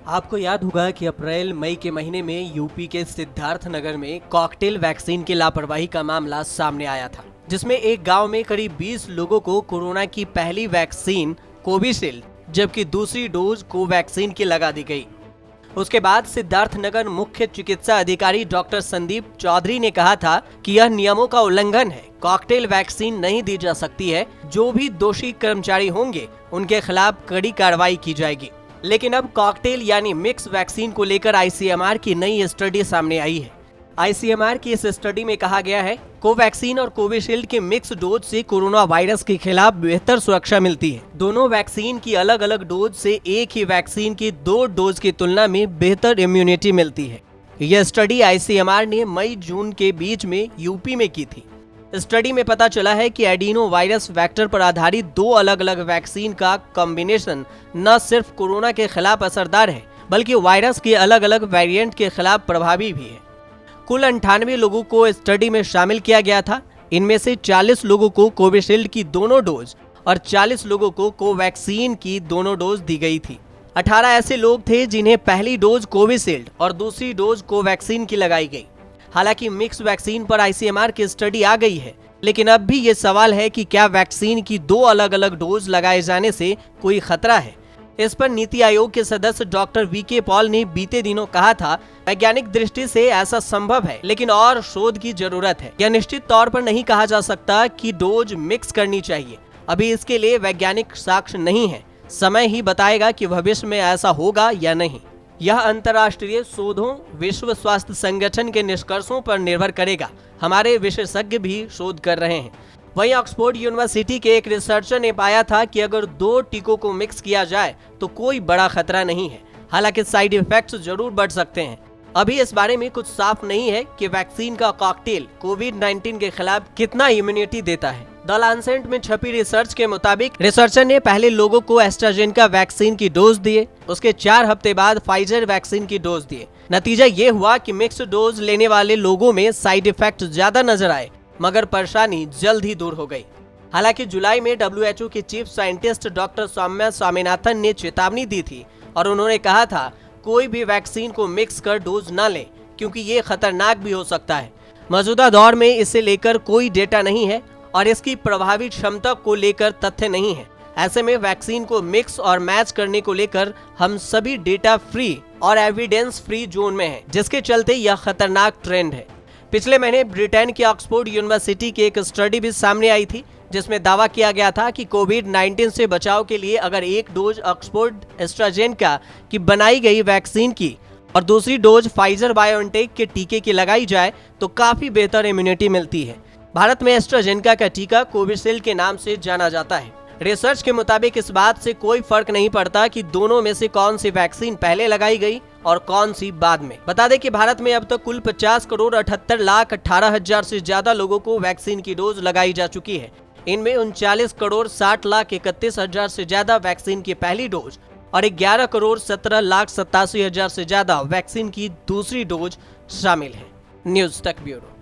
आपको याद होगा कि अप्रैल मई के महीने में यूपी के सिद्धार्थनगर में कॉकटेल वैक्सीन की लापरवाही का मामला सामने आया था, जिसमें एक गांव में करीब 20 लोगों को कोरोना की पहली वैक्सीन कोविशील्ड जबकि दूसरी डोज कोवैक्सीन की लगा दी गई। उसके बाद सिद्धार्थनगर मुख्य चिकित्सा अधिकारी डॉक्टर संदीप चौधरी ने कहा था कि यह नियमों का उल्लंघन है, कॉकटेल वैक्सीन नहीं दी जा सकती है, जो भी दोषी कर्मचारी होंगे उनके खिलाफ कड़ी कार्रवाई की जाएगी। लेकिन अब कॉकटेल यानी मिक्स वैक्सीन को लेकर आईसीएमआर की नई स्टडी सामने आई है। आईसीएमआर की इस स्टडी में कहा गया है कोवैक्सीन और कोविशील्ड के मिक्स डोज से कोरोना वायरस के खिलाफ बेहतर सुरक्षा मिलती है। दोनों वैक्सीन की अलग अलग डोज से एक ही वैक्सीन की 2 डोज की तुलना में बेहतर इम्यूनिटी मिलती है। यह स्टडी आईसीएमआर ने मई जून के बीच में यूपी में की थी। स्टडी में पता चला है कि एडिनो वायरस वेक्टर पर आधारित 2 अलग अलग वैक्सीन का कॉम्बिनेशन न सिर्फ कोरोना के खिलाफ असरदार है, बल्कि वायरस के अलग अलग वेरिएंट के खिलाफ प्रभावी भी है। कुल 98 लोगों को स्टडी में शामिल किया गया था। इनमें से 40 लोगों को कोविशील्ड की दोनों डोज और 40 लोगों को कोवैक्सीन की दोनों डोज दी गई थी। 18 ऐसे लोग थे जिन्हें पहली डोज कोविशील्ड और दूसरी डोज कोवैक्सीन की लगाई गई। हालांकि मिक्स वैक्सीन पर आईसीएमआर की स्टडी आ गई है, लेकिन अब भी ये सवाल है कि क्या वैक्सीन की 2 अलग अलग डोज लगाए जाने से कोई खतरा है। इस पर नीति आयोग के सदस्य डॉक्टर वीके पॉल ने बीते दिनों कहा था, वैज्ञानिक दृष्टि से ऐसा संभव है, लेकिन और शोध की जरूरत है। यह निश्चित तौर पर नहीं कहा जा सकता कि डोज मिक्स करनी चाहिए। अभी इसके लिए वैज्ञानिक साक्ष्य नहीं है। समय ही बताएगा कि भविष्य में ऐसा होगा या नहीं। यह अंतर्राष्ट्रीय शोधों, विश्व स्वास्थ्य संगठन के निष्कर्षों पर निर्भर करेगा। हमारे विशेषज्ञ भी शोध कर रहे हैं। वहीं ऑक्सफोर्ड यूनिवर्सिटी के एक रिसर्चर ने पाया था कि अगर 2 टीकों को मिक्स किया जाए तो कोई बड़ा खतरा नहीं है। हालांकि साइड इफेक्ट्स जरूर बढ़ सकते हैं। अभी इस बारे में कुछ साफ नहीं है कि वैक्सीन का कॉकटेल कोविड-19 के खिलाफ कितना इम्यूनिटी देता है। द लांसेट में छपी रिसर्च के मुताबिक रिसर्चर ने पहले लोगों को एस्ट्राजेनेका वैक्सीन की डोज दिए, उसके 4 हफ्ते बाद फाइजर वैक्सीन की डोज दिए। नतीजा ये हुआ कि मिक्स डोज लेने वाले लोगों में साइड इफेक्ट ज्यादा नजर आए, मगर परेशानी जल्द ही दूर हो गई। हालांकि जुलाई में WHO के chief scientist doctor Soumya Swaminathan ने चेतावनी दी थी और उन्होंने कहा था कोई भी वैक्सीन को मिक्स कर डोज न लें, क्योंकि ये खतरनाक भी हो सकता है। मौजूदा दौर में इसे लेकर कोई डेटा नहीं है और इसकी प्रभावी क्षमता को लेकर तथ्य नहीं है। ऐसे में वैक्सीन को मिक्स और मैच करने को लेकर हम सभी डेटा फ्री और एविडेंस फ्री जोन में हैं, जिसके चलते यह खतरनाक ट्रेंड है। पिछले महीने ब्रिटेन की ऑक्सफोर्ड यूनिवर्सिटी की एक स्टडी भी सामने आई थी, जिसमें दावा किया गया था कि कोविड-19 से बचाव के लिए अगर एक डोज ऑक्सफोर्ड एस्ट्राजेनेका की बनाई गई वैक्सीन की और दूसरी डोज फाइजर बायोएनटेक के टीके की लगाई जाए तो काफी बेहतर इम्यूनिटी मिलती है। भारत में एस्ट्राजेनेका का टीका कोविशील्ड के नाम से जाना जाता है। रिसर्च के मुताबिक इस बात से कोई फर्क नहीं पड़ता कि दोनों में से कौन सी वैक्सीन पहले लगाई गई और कौन सी बाद में। बता दें कि भारत में अब तक कुल 50 करोड़ 78 लाख 18 हजार से ज्यादा लोगों को वैक्सीन की डोज लगाई जा चुकी है। इनमें 39 करोड़ 60 लाख 31 हजार से ज्यादा वैक्सीन की पहली डोज और 11 करोड़ 17 लाख 87 हजार से ज्यादा वैक्सीन की दूसरी डोज शामिल है। न्यूज़ तक ब्यूरो।